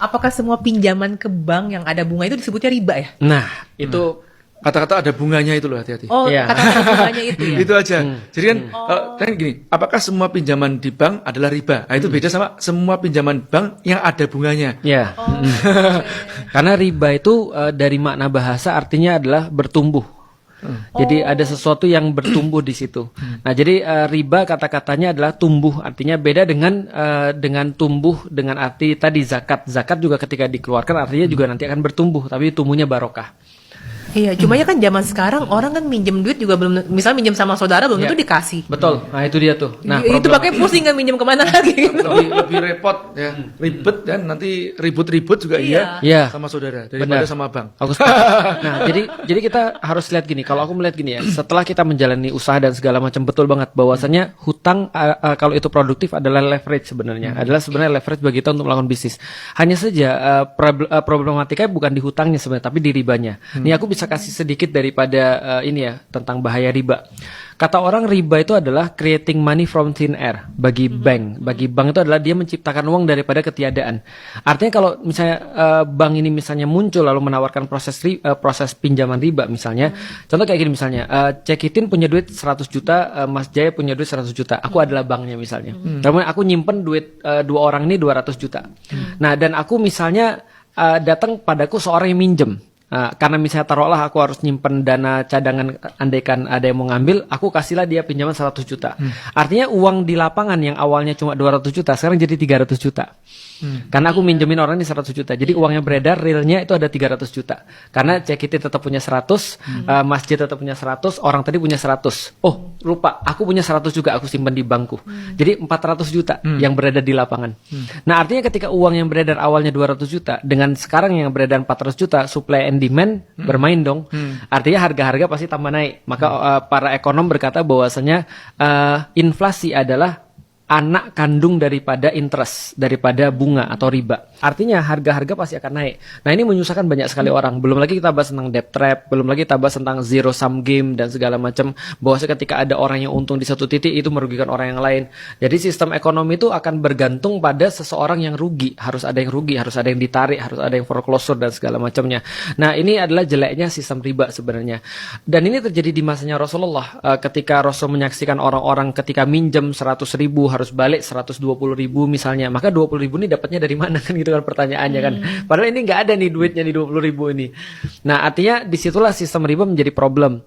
Apakah semua pinjaman ke bank yang ada bunga itu disebutnya riba ya? Nah, itu Kata-kata ada bunganya itu loh, hati-hati. Oh, Iya. kata-kata bunganya itu ya? Itu aja. Jadi kan gini, apakah semua pinjaman di bank adalah riba? Nah, itu beda sama semua pinjaman bank yang ada bunganya. ya. Oh, Karena riba itu dari makna bahasa artinya adalah bertumbuh. Jadi ada sesuatu yang bertumbuh di situ. Nah, jadi riba kata-katanya adalah tumbuh, artinya beda dengan tumbuh dengan arti tadi zakat. Zakat juga ketika dikeluarkan artinya juga nanti akan bertumbuh, tapi tumbuhnya barokah. Iya, cuma ya kan zaman sekarang orang kan minjem duit juga belum, misal minjem sama saudara belum tentu dikasih. Betul. Nah, itu dia tuh. Nah, itu pakai pusing kan minjem kemana lagi gitu. Lebih repot ya, ribet dan nanti ribut-ribut juga Iya. Iya. sama saudara daripada Benar. sama bank. Aku setuju. Nah, jadi kita harus lihat gini. Kalau aku melihat gini ya, setelah kita menjalani usaha dan segala macam, betul banget bahwasanya hutang kalau itu produktif adalah leverage sebenarnya. Adalah sebenarnya leverage bagi kita untuk melakukan bisnis. Hanya saja problematikanya bukan di hutangnya sebenarnya, tapi di ribanya. Nih aku bisa kasih sedikit daripada ini ya tentang bahaya riba. Kata orang riba itu adalah creating money from thin air bagi bank. Bagi bank itu adalah dia menciptakan uang daripada ketiadaan. Artinya kalau misalnya bank ini misalnya muncul lalu menawarkan proses pinjaman riba misalnya. Contoh kayak gini misalnya, Cekitin punya duit 100 juta, Mas Jaya punya duit 100 juta. Aku adalah banknya misalnya. Namun aku nyimpen duit dua orang ini 200 juta. Nah, dan aku misalnya datang padaku seorang yang minjem. Karena misalnya taruhlah aku harus nyimpen dana cadangan andaikan ada yang mau ngambil, aku kasihlah dia pinjaman 100 juta. Artinya uang di lapangan yang awalnya cuma 200 juta sekarang jadi 300 juta. Karena aku minjemin orang ini 100 juta. Jadi uang yang beredar realnya itu ada 300 juta. Karena Cekitin tetap punya 100, Mas J tetap punya 100, orang tadi punya 100. Oh, lupa, aku punya 100 juga aku simpan di bankku. Jadi 400 juta yang beredar di lapangan. Nah, artinya ketika uang yang beredar awalnya 200 juta dengan sekarang yang beredar 400 juta, supply and demand bermain dong. Artinya harga-harga pasti tambah naik. Maka para ekonom berkata bahwasanya inflasi adalah anak kandung daripada interest, daripada bunga atau riba. Artinya harga-harga pasti akan naik. Nah, ini menyusahkan banyak sekali orang. Belum lagi kita bahas tentang debt trap, belum lagi kita bahas tentang zero sum game dan segala macam. Bahwasanya ketika ada orang yang untung di satu titik itu merugikan orang yang lain. Jadi sistem ekonomi itu akan bergantung pada seseorang yang rugi. Harus ada yang rugi, harus ada yang ditarik, harus ada yang foreclosure dan segala macamnya. Nah, ini adalah jeleknya sistem riba sebenarnya. Dan ini terjadi di masanya Rasulullah. Ketika Rasul menyaksikan orang-orang ketika minjem 100.000 harus balik 120.000 misalnya, maka 20.000 ini dapatnya dari mana kan gitu kan pertanyaannya kan. Padahal ini nggak ada nih duitnya di 20.000 ini. Nah, artinya disitulah sistem riba menjadi problem.